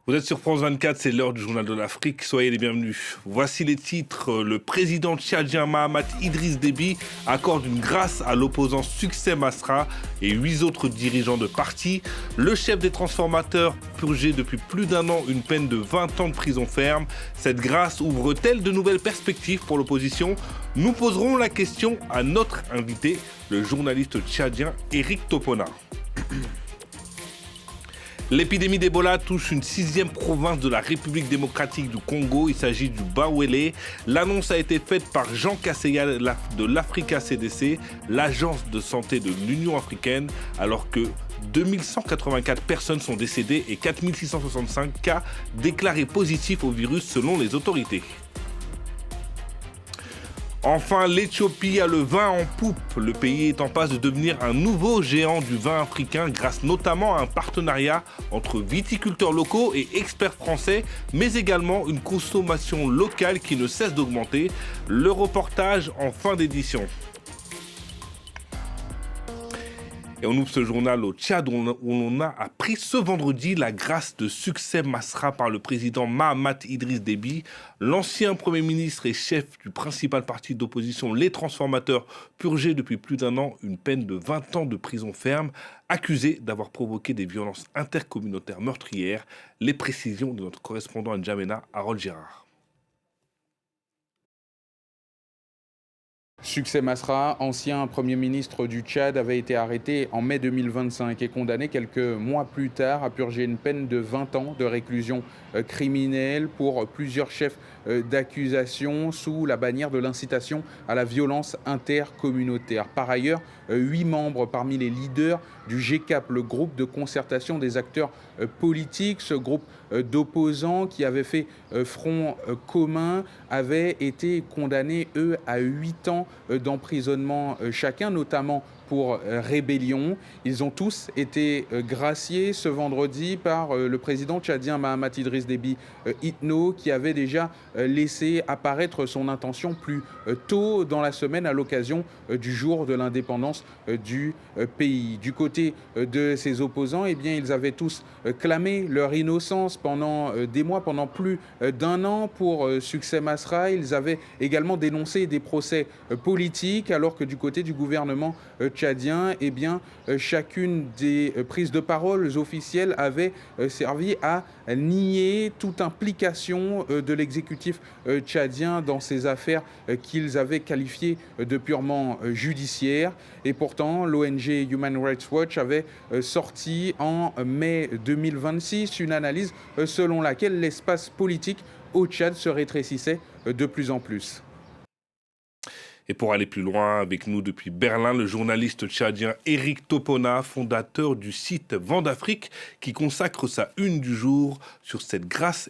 Vous êtes sur France 24, c'est l'heure du journal de l'Afrique. Soyez les bienvenus. Voici les titres. Le président tchadien Mahamat Idriss Déby accorde une grâce à l'opposant Succès Masra et 8 autres dirigeants de parti. Le chef des transformateurs purgé depuis plus d'un an une peine de 20 ans de prison ferme. Cette grâce ouvre-t-elle de nouvelles perspectives pour l'opposition? Nous poserons la question à notre invité, le journaliste tchadien Éric Topona. L'épidémie d'Ebola touche une 6e province de la République démocratique du Congo. Il s'agit du Bawele. L'annonce a été faite par Jean Kaseya de l'Africa CDC, l'agence de santé de l'Union africaine, alors que 2184 personnes sont décédées et 4665 cas déclarés positifs au virus selon les autorités. Enfin, l'Éthiopie a le vin en poupe. Le pays est en passe de devenir un nouveau géant du vin africain grâce notamment à un partenariat entre viticulteurs locaux et experts français, mais également une consommation locale qui ne cesse d'augmenter. Le reportage en fin d'édition. Et on ouvre ce journal au Tchad où on a appris ce vendredi la grâce de Succès Masra par le président Mahamat Idriss Déby. L'ancien Premier ministre et chef du principal parti d'opposition, les Transformateurs, purgé depuis plus d'un an une peine de 20 ans de prison ferme, accusé d'avoir provoqué des violences intercommunautaires meurtrières. Les précisions de notre correspondant à N'Djamena, Harold Gérard. Succès Masra, ancien Premier ministre du Tchad, avait été arrêté en mai 2025 et condamné quelques mois plus tard à purger une peine de 20 ans de réclusion criminelle pour plusieurs chefs d'accusation sous la bannière de l'incitation à la violence intercommunautaire. Par ailleurs, 8 membres parmi les leaders du GCAP, le groupe de concertation des acteurs politiques, ce groupe d'opposants qui avait fait front commun, avaient été condamnés, eux, à 8 ans d'emprisonnement chacun, notamment pour rébellion. Ils ont tous été graciés ce vendredi par le président tchadien Mahamat Idriss Déby Itno, qui avait déjà laissé apparaître son intention plus tôt dans la semaine à l'occasion du jour de l'indépendance du pays. Du côté de ses opposants, eh bien, ils avaient tous clamé leur innocence pendant des mois, pendant plus d'un an pour Succès Masra. Ils avaient également dénoncé des procès politiques, alors que du côté du gouvernement tchadien, eh bien, chacune des prises de parole officielles avait servi à nier toute implication de l'exécutif tchadien dans ces affaires qu'ils avaient qualifiées de purement judiciaires. Et pourtant, l'ONG Human Rights Watch avait sorti en mai 2026 une analyse selon laquelle l'espace politique au Tchad se rétrécissait de plus en plus. Et pour aller plus loin, avec nous depuis Berlin, le journaliste tchadien Éric Topona, fondateur du site Vent d'Afrique, qui consacre sa une du jour sur cette grâce,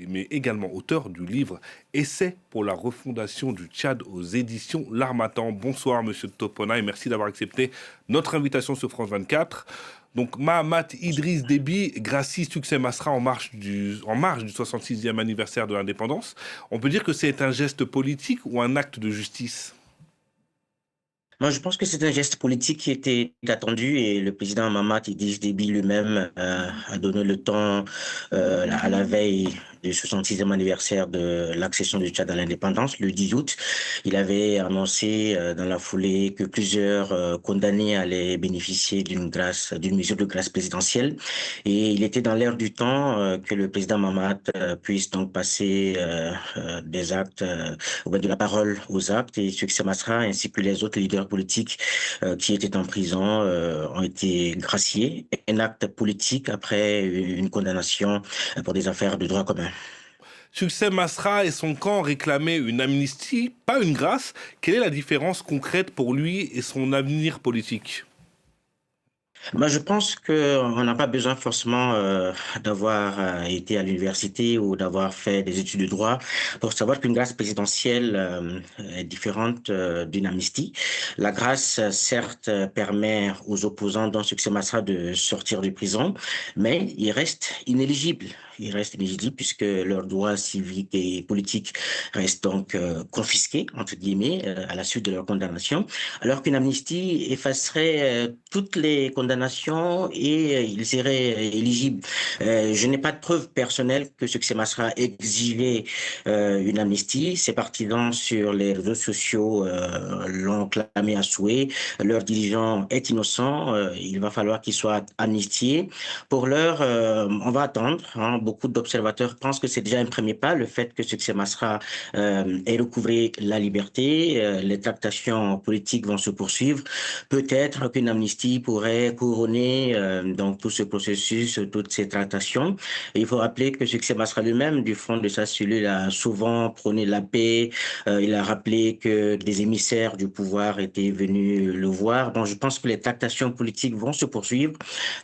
mais également auteur du livre Essai pour la refondation du Tchad aux éditions L'Harmattan. Bonsoir, monsieur Topona, et merci d'avoir accepté notre invitation sur France 24. Donc, Mahamat Idriss Déby gracie Succès Masra en marge du 66e anniversaire de l'indépendance. On peut dire que c'est un geste politique ou un acte de justice? Moi, je pense que c'est un geste politique qui était attendu et le président Mahamat Idriss Déby lui-même a donné le temps à la veille du 66e anniversaire de l'accession du Tchad à l'indépendance, le 10 août. Il avait annoncé dans la foulée que plusieurs condamnés allaient bénéficier d'une mesure de grâce présidentielle. Et il était dans l'air du temps que le président Mahamat puisse donc passer des actes, de la parole aux actes. Et Succès Masra ainsi que les autres leaders politiques qui étaient en prison ont été graciés. Un acte politique après une condamnation pour des affaires de droit commun. Succès Masra et son camp réclamaient une amnistie, pas une grâce. Quelle est la différence concrète pour lui et son avenir politique? Je pense qu'on n'a pas besoin forcément d'avoir été à l'université ou d'avoir fait des études de droit pour savoir qu'une grâce présidentielle est différente d'une amnistie. La grâce, certes, permet aux opposants dont Succès Masra de sortir de prison, mais il reste inéligible. ils restent inéligibles puisque leurs droits civiques et politiques restent donc confisqués, entre guillemets, à la suite de leur condamnation, alors qu'une amnistie effacerait toutes les condamnations et ils seraient éligibles. Je n'ai pas de preuve personnelle que Succès Masra exigeait une amnistie. Ses partisans sur les réseaux sociaux l'ont clamé à souhait. Leur dirigeant est innocent. Il va falloir qu'il soit amnistié. Pour l'heure, on va attendre. Hein. Beaucoup d'observateurs pensent que c'est déjà un premier pas, le fait que Succès Masra ait recouvré la liberté. Les tractations politiques vont se poursuivre. Peut-être qu'une amnistie pourrait couronner donc tout ce processus, toutes ces tractations. Et il faut rappeler que Succès Masra lui-même, du fond de sa cellule, a souvent prôné la paix. Il a rappelé que des émissaires du pouvoir étaient venus le voir. Donc, je pense que les tractations politiques vont se poursuivre.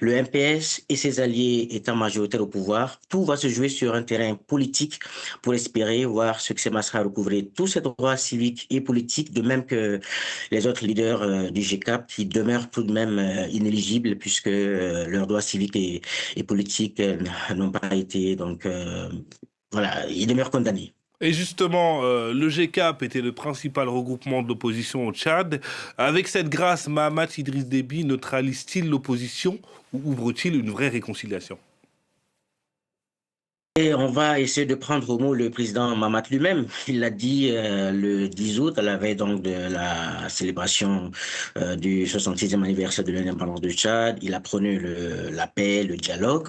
Le MPS et ses alliés étant majoritaires au pouvoir, tout va se jouer sur un terrain politique pour espérer voir Succès Masra recouvrer tous ses droits civiques et politiques, de même que les autres leaders du GCAP qui demeurent tout de même inéligibles puisque leurs droits civiques et politiques n'ont pas été, donc voilà, ils demeurent condamnés. Et justement, le GCAP était le principal regroupement de l'opposition au Tchad. Avec cette grâce, Mahamat Idriss Déby neutralise-t-il l'opposition ou ouvre-t-il une vraie réconciliation? Et on va essayer de prendre au mot le président Mahamat lui-même. Il l'a dit le 10 août, à la veille donc de la célébration du 66e anniversaire de l'indépendance du Tchad. Il a prôné la paix, le dialogue.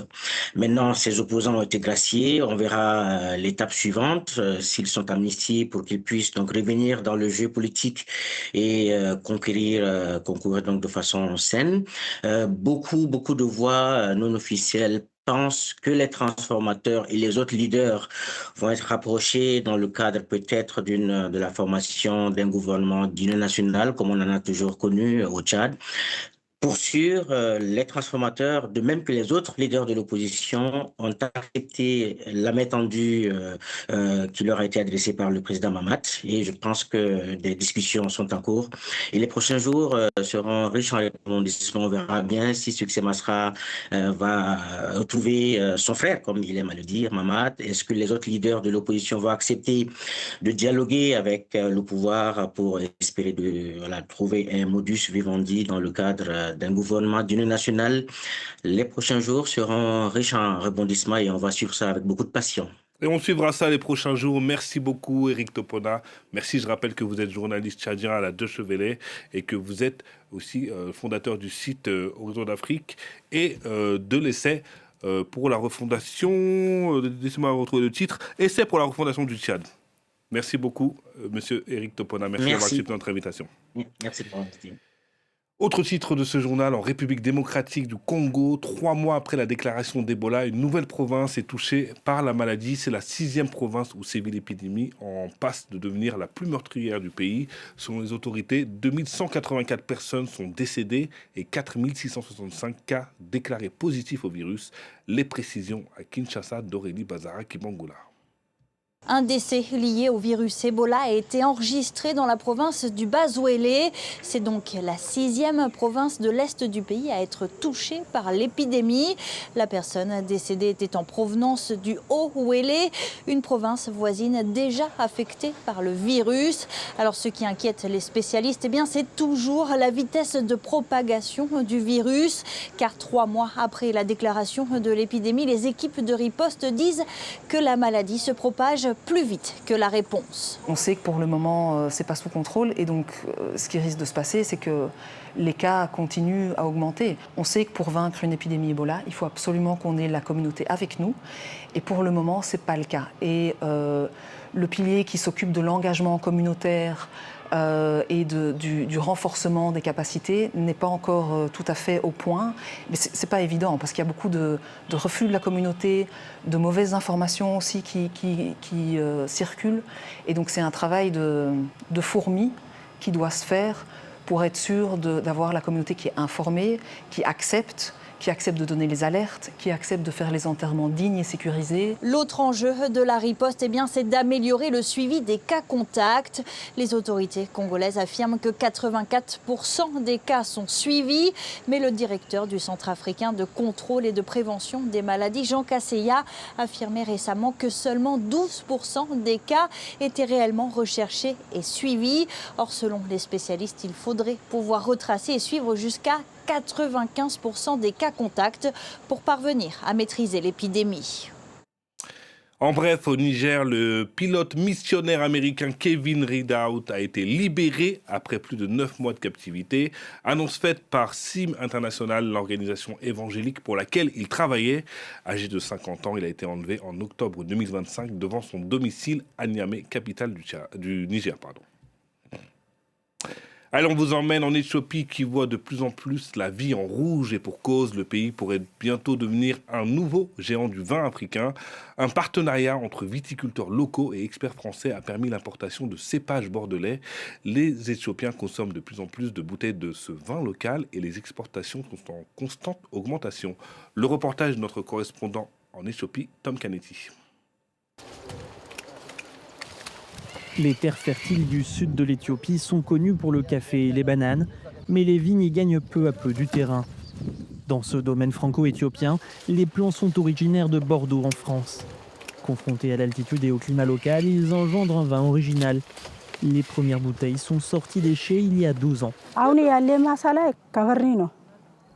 Maintenant, ses opposants ont été graciés. On verra l'étape suivante, s'ils sont amnistiés pour qu'ils puissent donc revenir dans le jeu politique et concourir donc de façon saine. Beaucoup de voix non officielles pense que les transformateurs et les autres leaders vont être rapprochés dans le cadre peut-être de la formation d'un gouvernement d'union nationale, comme on en a toujours connu au Tchad. Pour sûr, les transformateurs, de même que les autres leaders de l'opposition, ont accepté la main tendue qui leur a été adressée par le président Mahamat. Et je pense que des discussions sont en cours. Et les prochains jours seront riches en rebondissements. On verra bien si Succès Masra va retrouver son frère, comme il aime à le dire, Mahamat. Est-ce que les autres leaders de l'opposition vont accepter de dialoguer avec le pouvoir pour espérer trouver un modus vivendi dans le cadre d'un gouvernement d'union nationale? Les prochains jours seront riches en rebondissements et on va suivre ça avec beaucoup de passion. Et on suivra ça les prochains jours. Merci beaucoup, Éric Topona. Merci, je rappelle que vous êtes journaliste tchadien à la Deutsche Welle et que vous êtes aussi fondateur du site Horizon d'Afrique et de l'essai pour la refondation, laissez-moi retrouver le titre, Essai pour la refondation du Tchad. Merci beaucoup, monsieur Éric Topona. Merci d'avoir accepté notre invitation. Merci pour l'invitation. Autre titre de ce journal, en République démocratique du Congo, 3 mois après la déclaration d'Ebola, une nouvelle province est touchée par la maladie. C'est la 6e province où sévit l'épidémie, en passe de devenir la plus meurtrière du pays. Selon les autorités, 2184 personnes sont décédées et 4665 cas déclarés positifs au virus. Les précisions à Kinshasa d'Aurélie Bazara Kibangula. Un décès lié au virus Ebola a été enregistré dans la province du Bas-Ouélé. C'est donc la 6e province de l'est du pays à être touchée par l'épidémie. La personne décédée était en provenance du Haut-Ouélé, une province voisine déjà affectée par le virus. Alors ce qui inquiète les spécialistes, c'est toujours la vitesse de propagation du virus. Car 3 mois après la déclaration de l'épidémie, les équipes de riposte disent que la maladie se propage plus vite que la réponse. On sait que pour le moment, c'est pas sous contrôle et donc ce qui risque de se passer, c'est que les cas continuent à augmenter. On sait que pour vaincre une épidémie Ebola, il faut absolument qu'on ait la communauté avec nous et pour le moment, c'est pas le cas. Et le pilier qui s'occupe de l'engagement communautaire et du renforcement des capacités n'est pas encore tout à fait au point. Mais c'est pas évident parce qu'il y a beaucoup de refus de la communauté, de mauvaises informations aussi qui circulent. Et donc c'est un travail de fourmi qui doit se faire pour être sûr d'avoir la communauté qui est informée, qui accepte, qui acceptent de donner les alertes, qui acceptent de faire les enterrements dignes et sécurisés. L'autre enjeu de la riposte, c'est d'améliorer le suivi des cas contacts. Les autorités congolaises affirment que 84% des cas sont suivis. Mais le directeur du Centre africain de contrôle et de prévention des maladies, Jean Kasseya, affirmait récemment que seulement 12% des cas étaient réellement recherchés et suivis. Or, selon les spécialistes, il faudrait pouvoir retracer et suivre jusqu'à 95% des cas contacts pour parvenir à maîtriser l'épidémie. En bref, au Niger, le pilote missionnaire américain Kevin Rideout a été libéré après plus de 9 mois de captivité. Annonce faite par SIM International, l'organisation évangélique pour laquelle il travaillait. Âgé de 50 ans, il a été enlevé en octobre 2025 devant son domicile à Niamey, capitale du Niger. Allez, on vous emmène en Éthiopie qui voit de plus en plus la vie en rouge et pour cause, le pays pourrait bientôt devenir un nouveau géant du vin africain. Un partenariat entre viticulteurs locaux et experts français a permis l'importation de cépages bordelais. Les Éthiopiens consomment de plus en plus de bouteilles de ce vin local et les exportations sont en constante augmentation. Le reportage de notre correspondant en Éthiopie, Tom Canetti. Les terres fertiles du sud de l'Éthiopie sont connues pour le café et les bananes, mais les vignes y gagnent peu à peu du terrain. Dans ce domaine franco-éthiopien, les plants sont originaires de Bordeaux en France. Confrontés à l'altitude et au climat local, ils engendrent un vin original. Les premières bouteilles sont sorties des chais il y a 12 ans.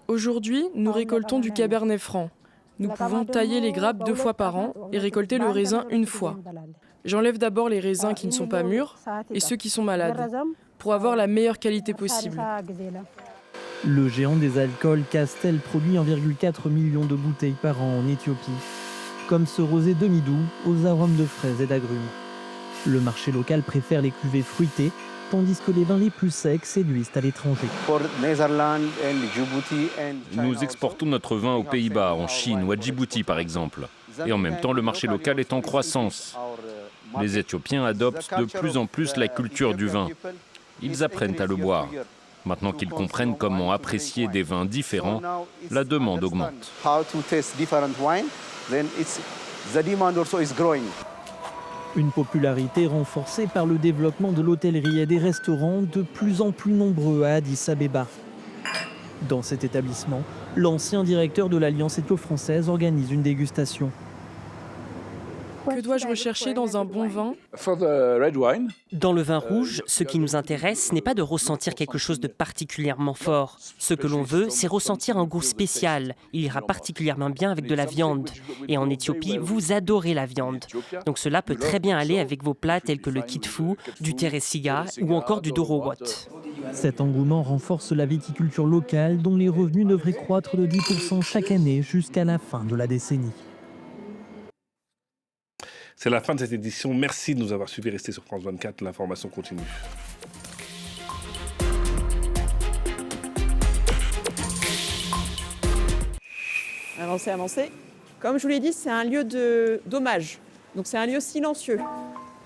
Aujourd'hui, nous récoltons du cabernet franc. Nous pouvons tailler les grappes 2 fois par an et récolter le raisin 1 fois. J'enlève d'abord les raisins qui ne sont pas mûrs et ceux qui sont malades, pour avoir la meilleure qualité possible. Le géant des alcools Castel produit 1,4 million de bouteilles par an en Éthiopie, comme ce rosé demi-doux aux arômes de fraises et d'agrumes. Le marché local préfère les cuvées fruitées, tandis que les vins les plus secs séduisent à l'étranger. Nous exportons notre vin aux Pays-Bas, en Chine ou à Djibouti par exemple. Et en même temps, le marché local est en croissance. Les Éthiopiens adoptent de plus en plus la culture du vin. Ils apprennent à le boire. Maintenant qu'ils comprennent comment apprécier des vins différents, la demande augmente. Une popularité renforcée par le développement de l'hôtellerie et des restaurants de plus en plus nombreux à Addis Abeba. Dans cet établissement, l'ancien directeur de l'Alliance éthio-française organise une dégustation. Que dois-je rechercher dans un bon vin ? Dans le vin rouge, ce qui nous intéresse n'est pas de ressentir quelque chose de particulièrement fort. Ce que l'on veut, c'est ressentir un goût spécial. Il ira particulièrement bien avec de la viande. Et en Éthiopie, vous adorez la viande. Donc cela peut très bien aller avec vos plats tels que le kitfu, du teresiga ou encore du dorowot. Cet engouement renforce la viticulture locale dont les revenus devraient croître de 10% chaque année jusqu'à la fin de la décennie. C'est la fin de cette édition. Merci de nous avoir suivis. Restez sur France 24. L'information continue. Avancez. Comme je vous l'ai dit, c'est un lieu d'hommage. Donc c'est un lieu silencieux.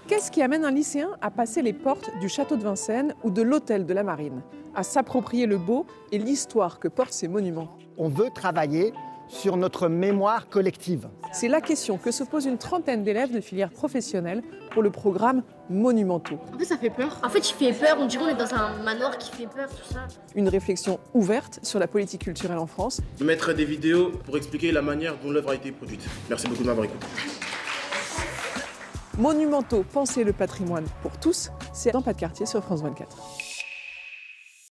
Qu'est-ce qui amène un lycéen à passer les portes du château de Vincennes ou de l'hôtel de la Marine, à s'approprier le beau et l'histoire que portent ces monuments? On veut travailler sur notre mémoire collective. C'est la question que se pose une trentaine d'élèves de filières professionnelles pour le programme Monumentaux. En fait, ça fait peur. En fait, il fait peur. On dirait qu'on est dans un manoir qui fait peur, tout ça. Une réflexion ouverte sur la politique culturelle en France. Mettre des vidéos pour expliquer la manière dont l'œuvre a été produite. Merci beaucoup de m'avoir écouté. Monumentaux, penser le patrimoine pour tous, c'est dans Pas de quartier sur France 24.